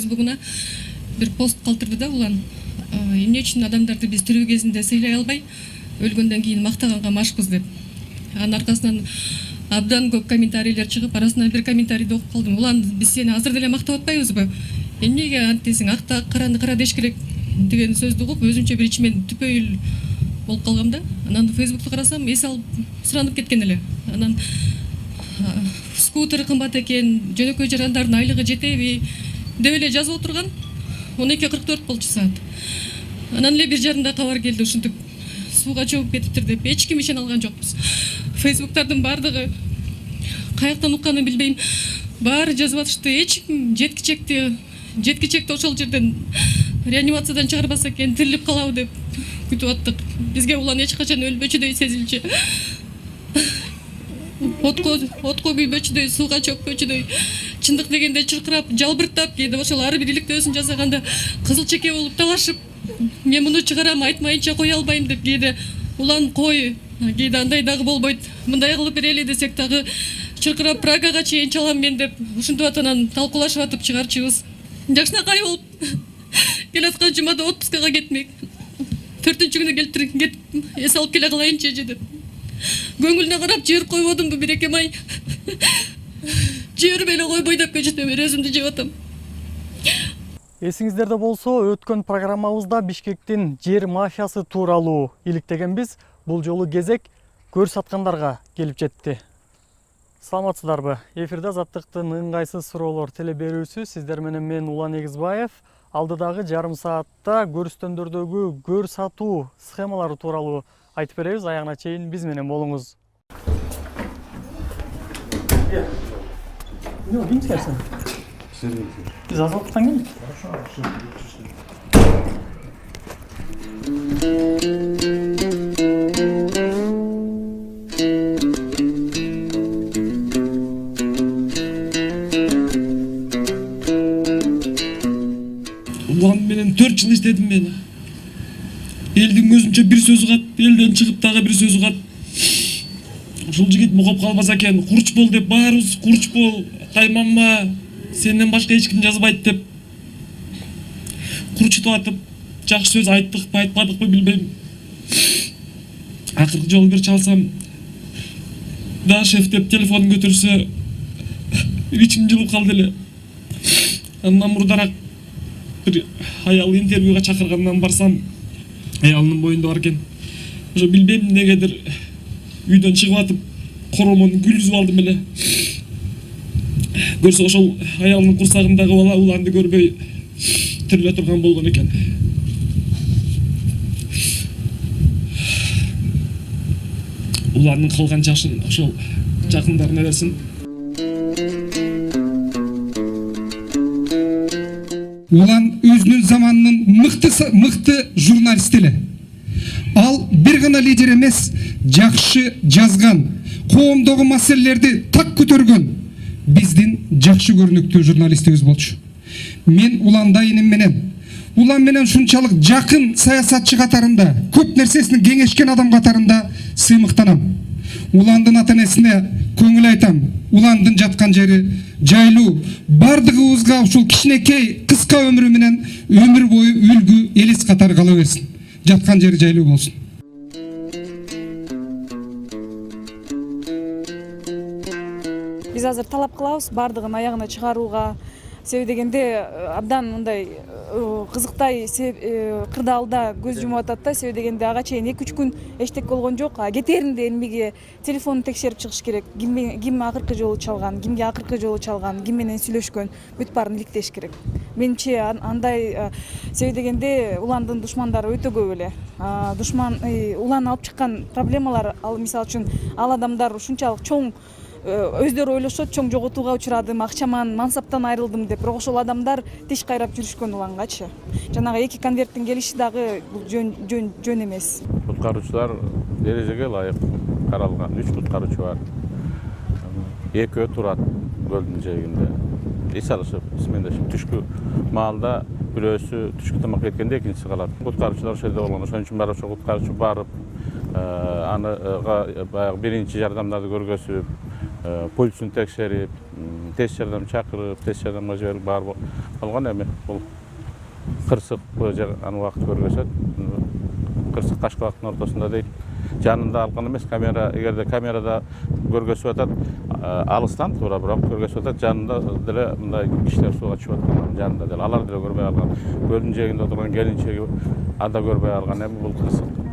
фейсбугуна бир пост калтырды да улан. Эмне үчүн адамдарды биз тирүү кезинде сыйлай албай, өлгөндөн кийин мактаганга машкыз деп. Анын аркасынан абдан көп комментарийлер чыгып, арасынан бир комментарийди окуп калдым. Улан, биз сени азыр деле мактап атпайбызбы? Эмнеге антесиң, акта караны кара деш керек деген сөздү угуп, өзүмчө бир ичимен түпөйүл болуп калгам да. Анан фейсбукту карасам, эс алып суранып кеткен эле. Анан скутер кымбат экен, жөнөкөй жарандардын айлыгы жетеби деп эле жазып отурган. 12:44 болчу саат. Анан эле 1:30 кабар келди, ушинтип сууга чөгүп кетиптир деп. Эч ким ишене алган жокпуз. Фейсбуктардын бардыгы каяктан укканын билбейм. Баары жазып атышты. Эч ким жеткичекти ошол жерден реанимациядан чыгарбаса экен, тирилип калабы деп күтүп аттык. Бизге улан эч качан өлбөчүдөй сезилчү. Отко күйбөчүдөй, сууга чөкпөчүдөй, чындык дегенде чыркырап, жалбырттап, кээде ошол ары бир иликтөөсүн жасаганда кызыл чеке болуп талашып, мен муну чыгарам, айтмайынча кое албайм деп, кээде улан кой, кээде андай дагы болбойт, мындай кылып берели десек дагы чыркырап Прагага чейин чалам мен деп, ушинтип атынан талкуулашып атып чыгарчыбыз. Жакшынакай болуп келаткан жумада отпускага кетмек. 4-күнү келип эс алып келе калайынчы эже деп. Көңүлүнө карап жиберип койбодумбу Бирекем ай. Жиберип эле койбой деп кечте бери өзүмдү жеп атам. Эсиңиздерде болсо, өткөн программабызда Бишкектин жер мафиясы тууралуу иликтегенбиз. Бул жолу кезек көр саткандарга келип жетти. Саламатсыздарбы? Эфирде Азаттыктын ыңгайсыз суроолор телеберүүсү. Сиздер менен мен Улан Эгизбаев. Алдыдагы жарым саатта көрүстөндөрдөгү көр сатуу схемалары тууралуу айтып беребиз. Аягына чейин биз менен болуңуз. Ким келсин? Biz Azatlıktan geldik. Ulan menen 4 yıl işledim beni. Elдің өзінше bir sözü kat, elden çıkıp dağı bir sözü kat. Ушул жигит мугап калбаса экен, курч бол деп баарыбыз курч бол, кайманма, сенден башка эч ким жазбайт деп. Курчутуп атып, жакшы сөз айттыкпы, айтпадыкпы билбейм. Акыркы жолу бир чалсам, да шеф деп телефонун көтөрсө, ичим жылып калды эле. Андан мурдараак бир аял интервьюга чакыргандан барсам, аялынын боюнда бар экен. Ошо билбейм негедир үйдөн чыгып атып, коромонун күлүзүп алдым эле. Көрсө ошол аялынын курсагындагы бала уланды көрбөй тириле турган болгон экен. Уланын кылган жашын ошол жакындарына берсин. Улан өзүнүн заманынын мыкты журналист эле. Ал бир гана лидер эмес, жакшы жазган, коомдогу маселелерди так көтөргөн биздин жакшы көрүнүктүү журналистибиз болчу. Мен Уланда иним менен, Улан менен ушунчалык жакын саясатчы катарында, көп нерсесин кеңешкен адам катарында сыймыктанам. Уландын ата-энесине көңүл айтам. Уландын жаткан жери жайлуу, бардыгыбызга ушул кичинекей кыска өмүрү менен өмүр бою үлгү элес катары кала берсин. Жаткан жери жайлуу болсун. Биз азыр талап кылабыз бардыгын аягына чыгарууга. Себеби дегенде абдан мындай кызыктай кырдаалда көз жумуп атат да. Себеби дегенде ага чейин 2-3 күн эчтек болгон жок. Кетеринде эмеге телефонун текшерип чыгыш керек. Ким акыркы жолу чалган, кимге акыркы жолу чалган, ким менен сүйлөшкөн, бүт баарын иликтеш керек. Менимче андай себеби дегенде Уландын душмандары өтө көп эле. Душман Улан алып чыккан проблемалар, ал мисалы үчүн ал адамдар ушунчалык чоң өздөрү ойлошот, чоң жоготууга учурадым, акчаман, мансаптан айрылдым деп. Бирок ошол адамдар тиш кайрап жүрүшкөн Улангачы. Жанагы 2 конверттин келиши дагы бул жөн эмес. Куткаруучулар эрежеге ылайык каралган. 3 куткаруучу бар. Экөө турат көлдүн жээгинде. Эс алышып, исмендешип, түшкү маалда бирөөсү түшкү тамак кеткенде экинчиси калат. Куткаруучулар ошол жерде болгон. Ошон үчүн барып ошол куткаруучу барып, аны баягы биринчи жардамдарды көргөзүп, пульсун текшерип, тез жардам чакырып, тез жардамга жиберип бар болгон. Эми бул кырсык аны убакыт көргөзөт. Кырсык качкы убакыттын ортосунда дейт. Жанында алган эмес, камера, эгерде камерада көргөзүп атат, алыстан туура бирок көргөзүп атат, жанында деле мындай кишилер сууга чыгып аткан, жанында деле алар деле көрбөй калган. Көлдүн жээгинде отурган келинчеги ада көрбөй калган. Эми бул кырсык.